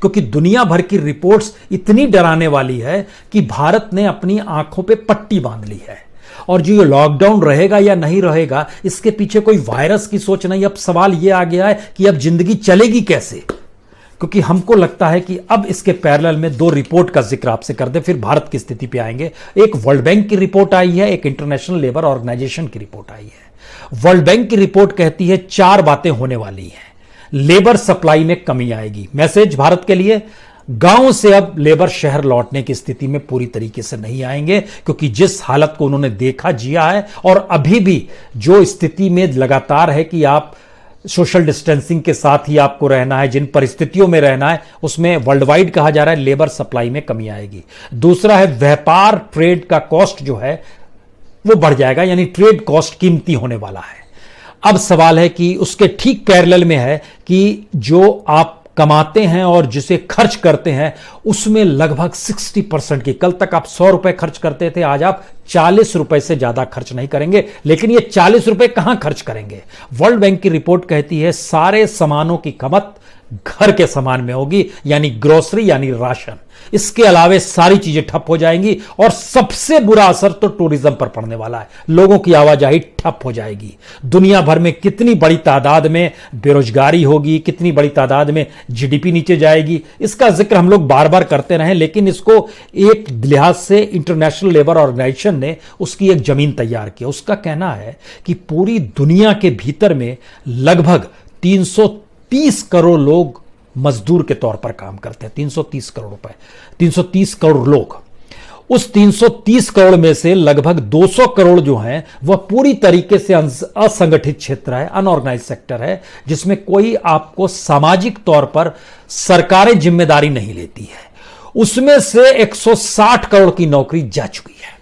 क्योंकि दुनिया भर की रिपोर्ट्स इतनी डराने वाली है कि भारत ने अपनी आंखों पे पट्टी बांध ली है। और जो ये लॉकडाउन रहेगा या नहीं रहेगा, इसके पीछे कोई वायरस की सोच नहीं। अब सवाल ये आ गया है कि अब जिंदगी चलेगी कैसे, क्योंकि हमको लगता है कि अब इसके पैरेलल में दो रिपोर्ट का जिक्र आपसे कर दे, फिर भारत की स्थिति पे आएंगे। एक वर्ल्ड बैंक की रिपोर्ट आई है, एक इंटरनेशनल लेबर ऑर्गेनाइजेशन की रिपोर्ट आई है। वर्ल्ड बैंक की रिपोर्ट कहती है 4 बातें होने वाली हैं। लेबर सप्लाई में कमी आएगी। मैसेज भारत के लिए, गांव से अब लेबर शहर लौटने की स्थिति में पूरी तरीके से नहीं आएंगे, क्योंकि जिस हालत को उन्होंने देखा, जिया है, और अभी भी जो स्थिति में लगातार है कि आप सोशल डिस्टेंसिंग के साथ ही आपको रहना है, जिन परिस्थितियों में रहना है, उसमें वर्ल्ड वाइड कहा जा रहा है लेबर सप्लाई में कमी आएगी। दूसरा है व्यापार, ट्रेड का कॉस्ट जो है वो बढ़ जाएगा, यानी ट्रेड कॉस्ट कीमती होने वाला है। अब सवाल है कि उसके ठीक पैरेलल में है कि जो आप कमाते हैं और जिसे खर्च करते हैं उसमें लगभग 60% की, कल तक आप 100 रुपए खर्च करते थे, आज आप 40 रुपए से ज्यादा खर्च नहीं करेंगे। लेकिन ये 40 रुपए कहां खर्च करेंगे? वर्ल्ड बैंक की रिपोर्ट कहती है सारे सामानों की खपत घर के सामान में होगी, यानी ग्रोसरी, यानी राशन। इसके अलावे सारी चीजें ठप हो जाएंगी और सबसे बुरा असर तो टूरिज्म पर पड़ने वाला है। लोगों की आवाजाही ठप हो जाएगी। दुनिया भर में कितनी बड़ी तादाद में बेरोजगारी होगी, कितनी बड़ी तादाद में जीडीपी नीचे जाएगी, इसका जिक्र हम लोग बार बार करते रहे, लेकिन इसको एक लिहाज से इंटरनेशनल लेबर ऑर्गेनाइजेशन ने उसकी एक जमीन तैयार की। उसका कहना है कि पूरी दुनिया के भीतर में लगभग 330 करोड़ लोग मजदूर के तौर पर काम करते हैं। 330 करोड़ रुपए, 330 करोड़ लोग। उस 330 करोड़ में से लगभग 200 करोड़ जो हैं वह पूरी तरीके से असंगठित क्षेत्र है, अनऑर्गेनाइज सेक्टर है, जिसमें कोई आपको सामाजिक तौर पर सरकारें जिम्मेदारी नहीं लेती है। उसमें से 160 करोड़ की नौकरी जा चुकी है।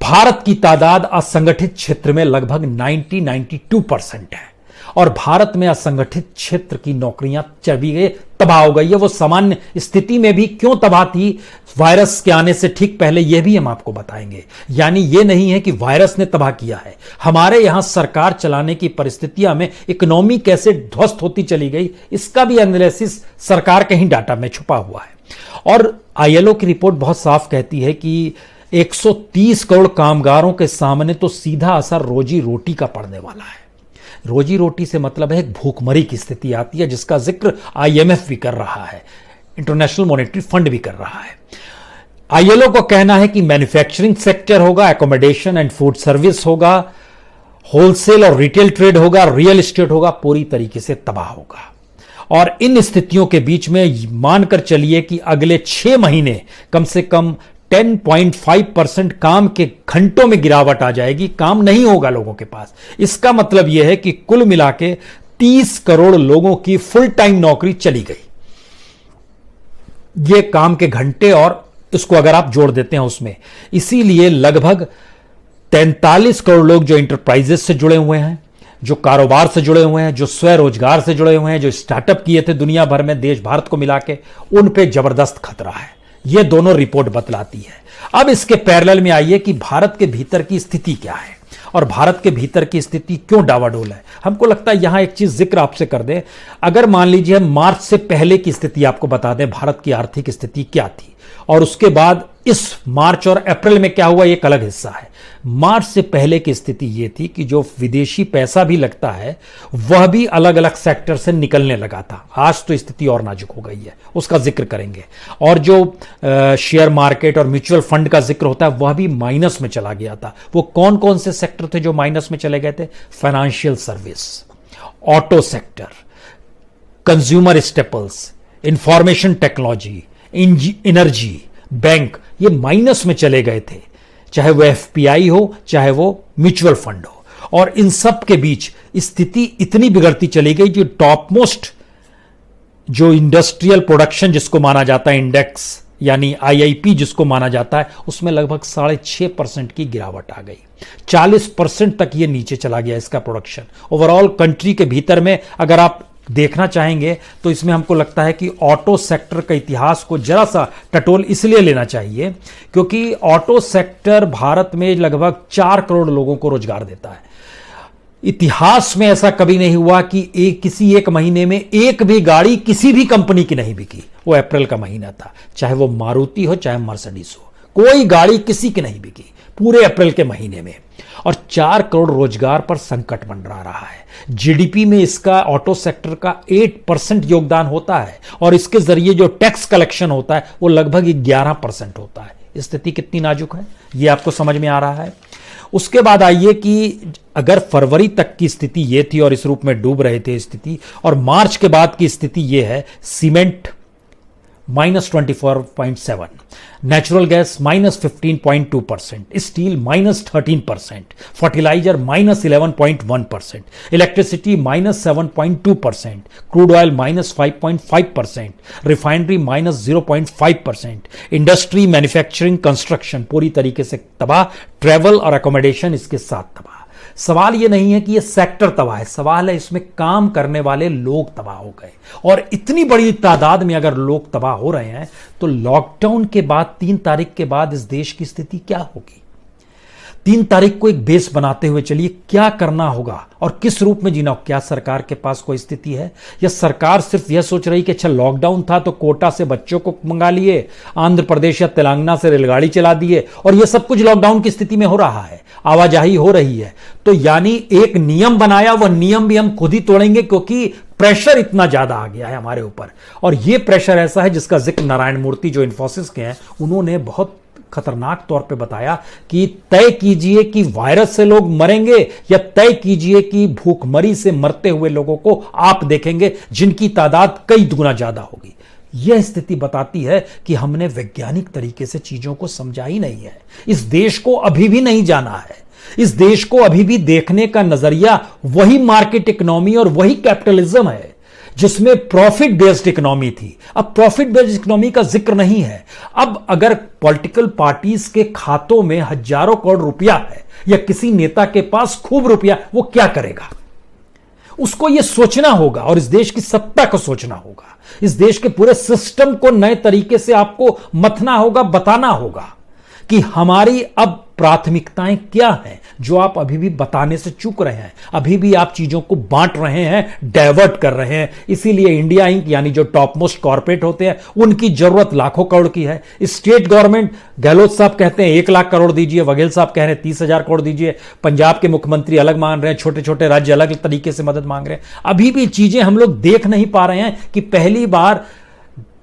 भारत की तादाद असंगठित क्षेत्र में लगभग 92% है और भारत में असंगठित क्षेत्र की नौकरियां चली गई, तबाह हो गई है। वो सामान्य स्थिति में भी क्यों तबाह थी वायरस के आने से ठीक पहले, यह भी हम आपको बताएंगे। यानी यह नहीं है कि वायरस ने तबाह किया है, हमारे यहां सरकार चलाने की परिस्थितियां में इकोनॉमी कैसे ध्वस्त होती चली गई, इसका भी एनालिसिस सरकार के ही डाटा में छुपा हुआ है। और आईएलओ की रिपोर्ट बहुत साफ कहती है कि 130 करोड़ कामगारों के सामने तो सीधा असर रोजी रोटी का पड़ने वाला है। रोजी रोटी से मतलब है भूखमरी की स्थिति आती है, जिसका जिक्र आईएमएफ भी कर रहा है, इंटरनेशनल मॉनेटरी फंड भी कर रहा है। आईएलओ को कहना है कि मैन्युफैक्चरिंग सेक्टर होगा, एकोमोडेशन एंड फूड सर्विस होगा, होलसेल और रिटेल ट्रेड होगा, रियल एस्टेट होगा, पूरी तरीके से तबाह होगा। और इन स्थितियों के बीच में मानकर चलिए कि अगले 6 महीने कम से कम 10.5% काम के घंटों में गिरावट आ जाएगी, काम नहीं होगा लोगों के पास। इसका मतलब यह है कि कुल मिला के 30 करोड़ लोगों की फुल टाइम नौकरी चली गई। यह काम के घंटे और इसको अगर आप जोड़ देते हैं उसमें, इसीलिए लगभग 43 करोड़ लोग जो इंटरप्राइजेस से जुड़े हुए हैं, जो कारोबार से जुड़े हुए हैं, जो स्वरोजगार से जुड़े हुए हैं, जो स्टार्टअप किए थे दुनिया भर में, देश भारत को मिला के, उन पे जबरदस्त खतरा है। यह दोनों रिपोर्ट बतलाती है। अब इसके पैरेलल में आइए कि भारत के भीतर की स्थिति क्या है और भारत के भीतर की स्थिति क्यों डावाडोल है। हमको लगता है यहां एक चीज जिक्र आपसे कर दें। अगर मान लीजिए मार्च से पहले की स्थिति आपको बता दें, भारत की आर्थिक स्थिति क्या थी, और उसके बाद इस मार्च और अप्रैल में क्या हुआ, एक अलग हिस्सा है। मार्च से पहले की स्थिति यह थी कि जो विदेशी पैसा भी लगता है वह भी अलग अलग सेक्टर से निकलने लगा था। आज तो स्थिति और नाजुक हो गई है, उसका जिक्र करेंगे। और जो शेयर मार्केट और म्यूचुअल फंड का जिक्र होता है वह भी माइनस में चला गया था। वो कौन कौन से सेक्टर थे जो माइनस में चले गए थे? Financial service, auto sector, consumer staples, information technology, energy, bank, ये माइनस में चले गए थे, चाहे वो एफपीआई हो, चाहे वो म्यूचुअल फंड हो। और इन सब के बीच स्थिति इतनी बिगड़ती चली गई, जो टॉप मोस्ट जो इंडस्ट्रियल प्रोडक्शन जिसको माना जाता है इंडेक्स, यानी आईआईपी जिसको माना जाता है, उसमें लगभग 6.5% की गिरावट आ गई। 40% तक ये नीचे चला गया इसका प्रोडक्शन। ओवरऑल कंट्री के भीतर में अगर आप देखना चाहेंगे तो इसमें हमको लगता है कि ऑटो सेक्टर का इतिहास को जरा सा टटोल इसलिए लेना चाहिए क्योंकि ऑटो सेक्टर भारत में लगभग 4 करोड़ लोगों को रोजगार देता है। इतिहास में ऐसा कभी नहीं हुआ कि किसी एक महीने में एक भी गाड़ी किसी भी कंपनी की नहीं बिकी। वो अप्रैल का महीना था, चाहे वो मारुति हो चाहे मर्सिडीज हो, कोई गाड़ी किसी की नहीं बिकी पूरे अप्रैल के महीने में। और 4 करोड़ रोजगार पर संकट मंडरा रहा है। जीडीपी में इसका ऑटो सेक्टर का 8% योगदान होता है और इसके जरिए जो टैक्स कलेक्शन होता है वो लगभग 11% होता है। स्थिति कितनी नाजुक है ये आपको समझ में आ रहा है। उसके बाद आइए कि अगर फरवरी तक की स्थिति ये थी और इस रूप में डूब रहे थे स्थिति, और मार्च के बाद की स्थिति ये है, cement -24.7, natural gas -15.2%, steel -13%, fertiliser -11.1%, electricity -7.2%, crude oil -5.5%, refinery -0.5%, industry, manufacturing, construction पूरी तरीके से तबाह, ट्रैवल और अकोमोडेशन इसके साथ तबाह। सवाल यह नहीं है कि यह सेक्टर तबाह है, सवाल है इसमें काम करने वाले लोग तबाह हो गए। और इतनी बड़ी तादाद में अगर लोग तबाह हो रहे हैं तो लॉकडाउन के बाद 3 तारीख के बाद इस देश की स्थिति क्या होगी? 3 तारीख को एक बेस बनाते हुए चलिए क्या करना होगा और किस रूप में जीना। क्या सरकार के पास कोई स्थिति है, या सरकार सिर्फ यह सोच रही कि अच्छा लॉकडाउन था तो कोटा से बच्चों को मंगा लिए, आंध्र प्रदेश या तेलंगाना से रेलगाड़ी चला दिए और यह सब कुछ लॉकडाउन की स्थिति में हो रहा है, आवाजाही हो रही है, तो यानी एक नियम बनाया, वह नियम भी हम खुद ही तोड़ेंगे क्योंकि प्रेशर इतना ज्यादा आ गया है हमारे ऊपर। और यह प्रेशर ऐसा है जिसका जिक्र नारायण मूर्ति जो इन्फोसिस के हैं उन्होंने बहुत खतरनाक तौर पे बताया कि तय कीजिए कि वायरस से लोग मरेंगे या तय कीजिए कि भूखमरी से मरते हुए लोगों को आप देखेंगे जिनकी तादाद कई गुना ज्यादा होगी। यह स्थिति बताती है कि हमने वैज्ञानिक तरीके से चीजों को समझा ही नहीं है। इस देश को अभी भी नहीं जाना है। इस देश को अभी भी देखने का नजरिया वही मार्केट इकोनॉमी और वही कैपिटलिज्म है जिसमें प्रॉफिट बेस्ड इकोनॉमी थी। अब प्रॉफिट बेस्ड इकोनॉमी का जिक्र नहीं है। अब अगर पॉलिटिकल पार्टीज के खातों में हजारों करोड़ रुपया है या किसी नेता के पास खूब रुपया, वो क्या करेगा? उसको यह सोचना होगा और इस देश की सत्ता को सोचना होगा। इस देश के पूरे सिस्टम को नए तरीके से आपको मथना होगा, बताना होगा कि हमारी अब प्राथमिकताएं क्या हैं, जो आप अभी भी बताने से चूक रहे हैं। अभी भी आप चीजों को बांट रहे हैं, डाइवर्ट कर रहे हैं। इसीलिए इंडिया इंक यानी जो टॉप मोस्ट कॉर्पोरेट होते हैं उनकी जरूरत लाखों करोड़ की है। स्टेट गवर्नमेंट, गहलोत साहब कहते हैं 1 लाख करोड़ दीजिए, बघेल साहब कह रहे हैं 30,000 करोड़ दीजिए, पंजाब के मुख्यमंत्री अलग मांग रहे हैं, छोटे छोटे राज्य अलग तरीके से मदद मांग रहे हैं। अभी भी चीजें हम लोग देख नहीं पा रहे हैं कि पहली बार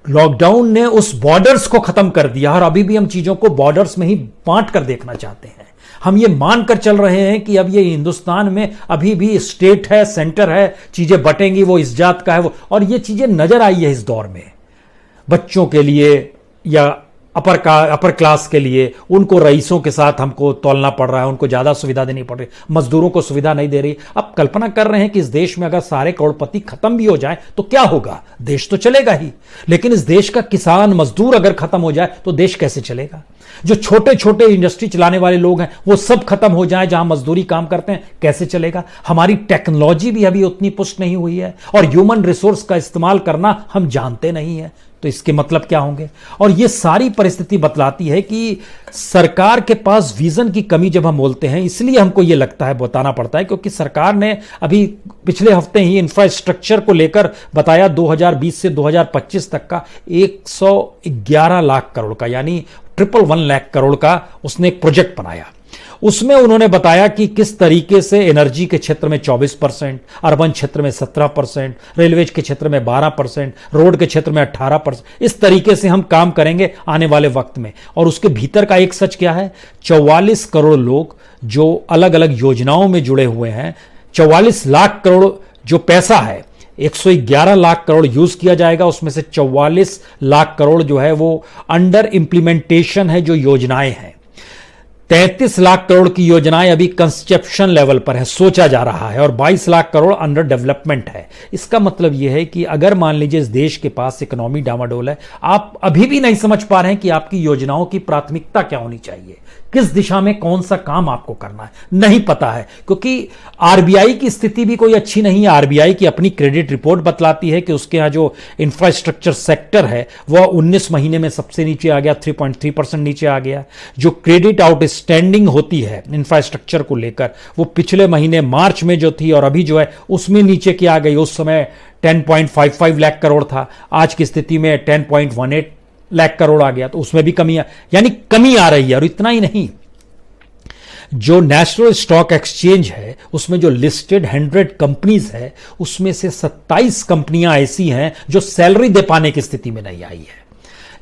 लॉकडाउन ने उस बॉर्डर्स को खत्म कर दिया और अभी भी हम चीजों को बॉर्डर्स में ही बांट कर देखना चाहते हैं। हम ये मानकर चल रहे हैं कि अब ये हिंदुस्तान में अभी भी स्टेट है, सेंटर है, चीजें बटेंगी, वो इस जात का है वो, और ये चीजें नजर आई है इस दौर में। बच्चों के लिए या अपर क्लास के लिए उनको रईसों के साथ हमको तोलना पड़ रहा है, उनको ज्यादा सुविधा देनी पड़ रही, मजदूरों को सुविधा नहीं दे रही। अब कल्पना कर रहे हैं कि इस देश में अगर सारे करोड़पति खत्म भी हो जाए तो क्या होगा? देश तो चलेगा ही, लेकिन इस देश का किसान मजदूर अगर खत्म हो जाए तो देश कैसे चलेगा? जो छोटे छोटे इंडस्ट्री चलाने वाले लोग हैं वो सब खत्म हो जाए, जहां मजदूरी काम करते हैं, कैसे चलेगा? हमारी टेक्नोलॉजी भी अभी उतनी पुष्ट नहीं हुई है और ह्यूमन रिसोर्स का इस्तेमाल करना हम जानते नहीं है, तो इसके मतलब क्या होंगे? और ये सारी परिस्थिति बतलाती है कि सरकार के पास विजन की कमी जब हम बोलते हैं, इसलिए हमको ये लगता है, बताना पड़ता है, क्योंकि सरकार ने अभी पिछले हफ्ते ही इंफ्रास्ट्रक्चर को लेकर बताया 2020 से 2025 तक का 111 लाख करोड़ का, यानी 111 लाख करोड़ का उसने एक प्रोजेक्ट बनाया। उसमें उन्होंने बताया कि किस तरीके से एनर्जी के क्षेत्र में 24%, अर्बन क्षेत्र में 17%, रेलवे के क्षेत्र में 12%, रोड के क्षेत्र में 18%, इस तरीके से हम काम करेंगे आने वाले वक्त में। और उसके भीतर का एक सच क्या है? 44 करोड़ लोग जो अलग अलग योजनाओं में जुड़े हुए हैं, 44 लाख करोड़ जो पैसा है, 111 लाख करोड़ यूज किया जाएगा, उसमें से 44 लाख करोड़ जो है वो अंडर इंप्लीमेंटेशन है, जो योजनाएं हैं। 33 लाख करोड़ की योजनाएं अभी कंसेप्शन लेवल पर है, सोचा जा रहा है, और 22 लाख करोड़ अंडर डेवलपमेंट है। इसका मतलब यह है कि अगर मान लीजिए इस देश के पास इकोनॉमी डामाडोल है, आप अभी भी नहीं समझ पा रहे हैं कि आपकी योजनाओं की प्राथमिकता क्या होनी चाहिए, किस दिशा में कौन सा काम आपको करना है, नहीं पता है। क्योंकि आरबीआई की स्थिति भी कोई अच्छी नहीं है। आरबीआई की अपनी क्रेडिट रिपोर्ट बतलाती है कि उसके यहां जो इंफ्रास्ट्रक्चर सेक्टर है वह 19 महीने में सबसे नीचे आ गया, 3.3% नीचे आ गया। जो क्रेडिट आउट स्टैंडिंग होती है इंफ्रास्ट्रक्चर को लेकर, वो पिछले महीने मार्च में जो थी और अभी जो है उसमें नीचे की आ गई। उस समय 10.55 लाख करोड़ था, आज की स्थिति में 10.18 लाख करोड़ आ गया, तो उसमें भी कमी यानी कमी आ रही है। और इतना ही नहीं, जो नेशनल स्टॉक एक्सचेंज है उसमें जो लिस्टेड 100 कंपनीज है उसमें से 27 कंपनियां ऐसी हैं जो सैलरी दे पाने की स्थिति में नहीं आई है,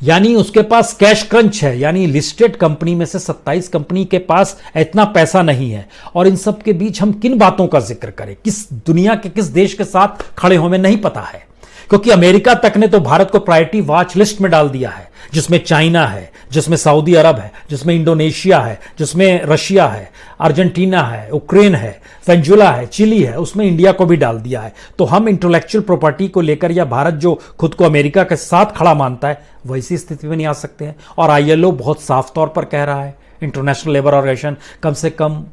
यानी उसके पास कैश क्रंच है। यानी लिस्टेड कंपनी में से 27 कंपनी के पास इतना पैसा नहीं है। और इन सब के बीच हम किन बातों का जिक्र करें, किस दुनिया के किस देश के साथ खड़े हों, हमें नहीं पता है, क्योंकि अमेरिका तक ने तो भारत को प्रायोरिटी वॉच लिस्ट में डाल दिया है, जिसमें चाइना है, जिसमें सऊदी अरब है, जिसमें इंडोनेशिया है, जिसमें रशिया है, अर्जेंटीना है, यूक्रेन है, वेनेजुएला है, चिली है, उसमें इंडिया को भी डाल दिया है। तो हम इंटेलेक्चुअल प्रॉपर्टी को लेकर, या भारत जो खुद को अमेरिका के साथ खड़ा मानता है, वैसी स्थिति में नहीं आ सकते हैं। और आईएलओ बहुत साफ तौर पर कह रहा है, इंटरनेशनल लेबर ऑर्गेनाइजेशन, कम से कम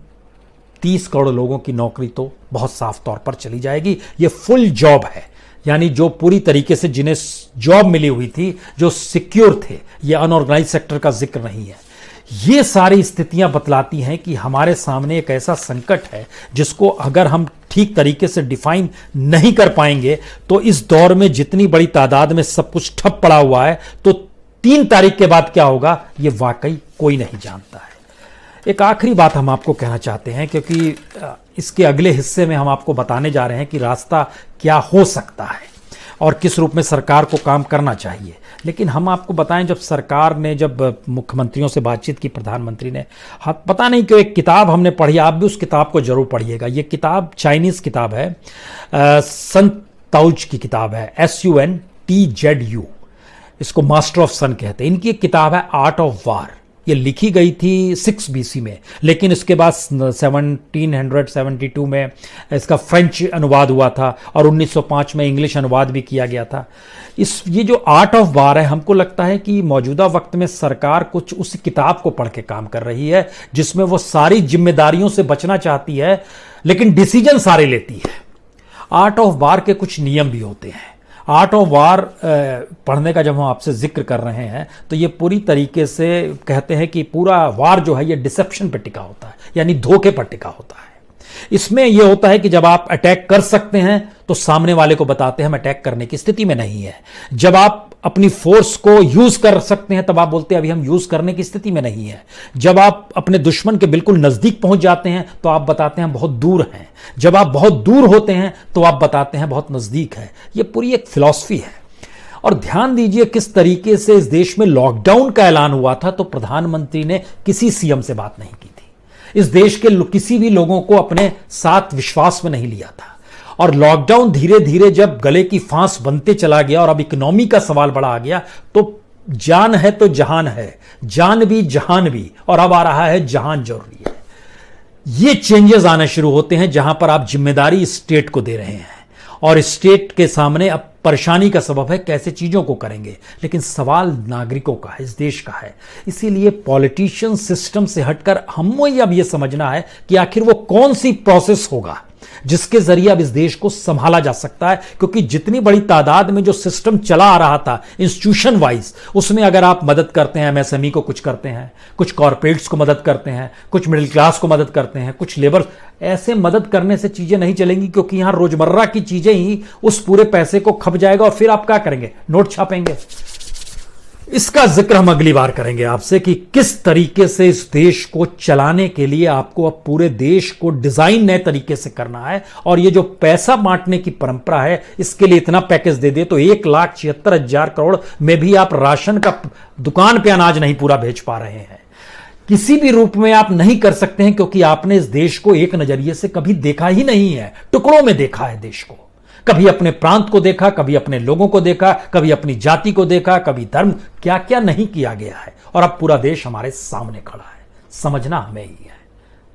30 करोड़ लोगों की नौकरी तो बहुत साफ तौर पर चली जाएगी। ये फुल जॉब है, यानी जो पूरी तरीके से जिन्हें जॉब मिली हुई थी, जो सिक्योर थे, ये अनऑर्गेनाइज सेक्टर का जिक्र नहीं है। ये सारी स्थितियां बतलाती हैं कि हमारे सामने एक ऐसा संकट है जिसको अगर हम ठीक तरीके से डिफाइन नहीं कर पाएंगे तो इस दौर में जितनी बड़ी तादाद में सब कुछ ठप पड़ा हुआ है, तो 3 तारीख के बाद क्या होगा ये वाकई कोई नहीं जानता है। एक आखिरी बात हम आपको कहना चाहते हैं, क्योंकि इसके अगले हिस्से में हम आपको बताने जा रहे हैं कि रास्ता क्या हो सकता है और किस रूप में सरकार को काम करना चाहिए। लेकिन हम आपको बताएं, जब सरकार ने, जब मुख्यमंत्रियों से बातचीत की, प्रधानमंत्री ने, पता नहीं क्यों एक किताब हमने पढ़ी, आप भी उस किताब को जरूर पढ़िएगा। ये किताब चाइनीज़ किताब है, सन ताओज की किताब है, SUNTZU, इसको मास्टर ऑफ सन कहते हैं। इनकी एक किताब है आर्ट ऑफ वार। ये लिखी गई थी 6 BC में, लेकिन इसके बाद 1772 में इसका फ्रेंच अनुवाद हुआ था और 1905 में इंग्लिश अनुवाद भी किया गया था। ये जो आर्ट ऑफ वार है, हमको लगता है कि मौजूदा वक्त में सरकार कुछ उस किताब को पढ़ के काम कर रही है, जिसमें वो सारी जिम्मेदारियों से बचना चाहती है लेकिन डिसीजन सारे लेती है। आर्ट ऑफ वार के कुछ नियम भी होते हैं। आर्ट ऑफ वार पढ़ने का जब हम आपसे जिक्र कर रहे हैं तो ये पूरी तरीके से कहते हैं कि पूरा वार जो है ये डिसेप्शन पर टिका होता है, यानी धोखे पर टिका होता है। इसमें यह होता है कि जब आप अटैक कर सकते हैं तो सामने वाले को बताते हैं हम अटैक करने की स्थिति में नहीं है। जब आप अपनी फोर्स को यूज कर सकते हैं तब आप बोलते हैं अभी हम यूज करने की स्थिति में नहीं है। जब आप अपने दुश्मन के बिल्कुल नजदीक पहुंच जाते हैं तो आप बताते हैं बहुत दूर हैं। जब आप बहुत दूर होते हैं तो आप बताते हैं बहुत नजदीक है। यह पूरी एक फिलॉसफी है। और ध्यान दीजिए किस तरीके से इस देश में लॉकडाउन का ऐलान हुआ था तो प्रधानमंत्री ने किसी सीएम से बात नहीं की थी। इस देश के किसी भी लोगों को अपने साथ विश्वास में नहीं लिया था। और लॉकडाउन धीरे धीरे जब गले की फांस बनते चला गया और अब इकोनॉमी का सवाल बड़ा आ गया तो जान है तो जहान है, जान भी जहान भी, और अब आ रहा है जहान जरूरी है। ये चेंजेस आने शुरू होते हैं जहां पर आप जिम्मेदारी स्टेट को दे रहे हैं और स्टेट के सामने अब परेशानी का सबब है कैसे चीजों को करेंगे। लेकिन सवाल नागरिकों का है, इस देश का है। इसीलिए पॉलिटिशियन सिस्टम से हटकर हमें अब यह समझना है कि आखिर वो कौन सी प्रोसेस होगा जिसके जरिए अब इस देश को संभाला जा सकता है। क्योंकि जितनी बड़ी तादाद में जो सिस्टम चला आ रहा था इंस्टीट्यूशन वाइज, उसमें अगर आप मदद करते हैं, एमएसएमई को कुछ करते हैं, कुछ कॉर्पोरेट्स को मदद करते हैं, कुछ मिडिल क्लास को मदद करते हैं, कुछ लेबर, ऐसे मदद करने से चीजें नहीं चलेंगी। क्योंकि यहां रोजमर्रा की चीजें ही उस पूरे पैसे को खप जाएगा और फिर आप क्या करेंगे, नोट छापेंगे। इसका जिक्र हम अगली बार करेंगे आपसे कि किस तरीके से इस देश को चलाने के लिए आपको अब पूरे देश को डिजाइन नए तरीके से करना है। और ये जो पैसा बांटने की परंपरा है, इसके लिए इतना पैकेज दे दे तो 1,76,000 करोड़ में भी आप राशन का दुकान पे अनाज नहीं पूरा भेज पा रहे हैं। किसी भी रूप में आप नहीं कर सकते हैं क्योंकि आपने इस देश को एक नजरिए से कभी देखा ही नहीं है, टुकड़ों में देखा है देश को। कभी अपने प्रांत को देखा, कभी अपने लोगों को देखा, कभी अपनी जाति को देखा, कभी धर्म, क्या क्या नहीं किया गया है। और अब पूरा देश हमारे सामने खड़ा है। समझना हमें ही है,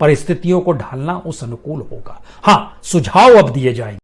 परिस्थितियों को ढालना उस अनुकूल होगा। हां, सुझाव अब दिए जाएंगे।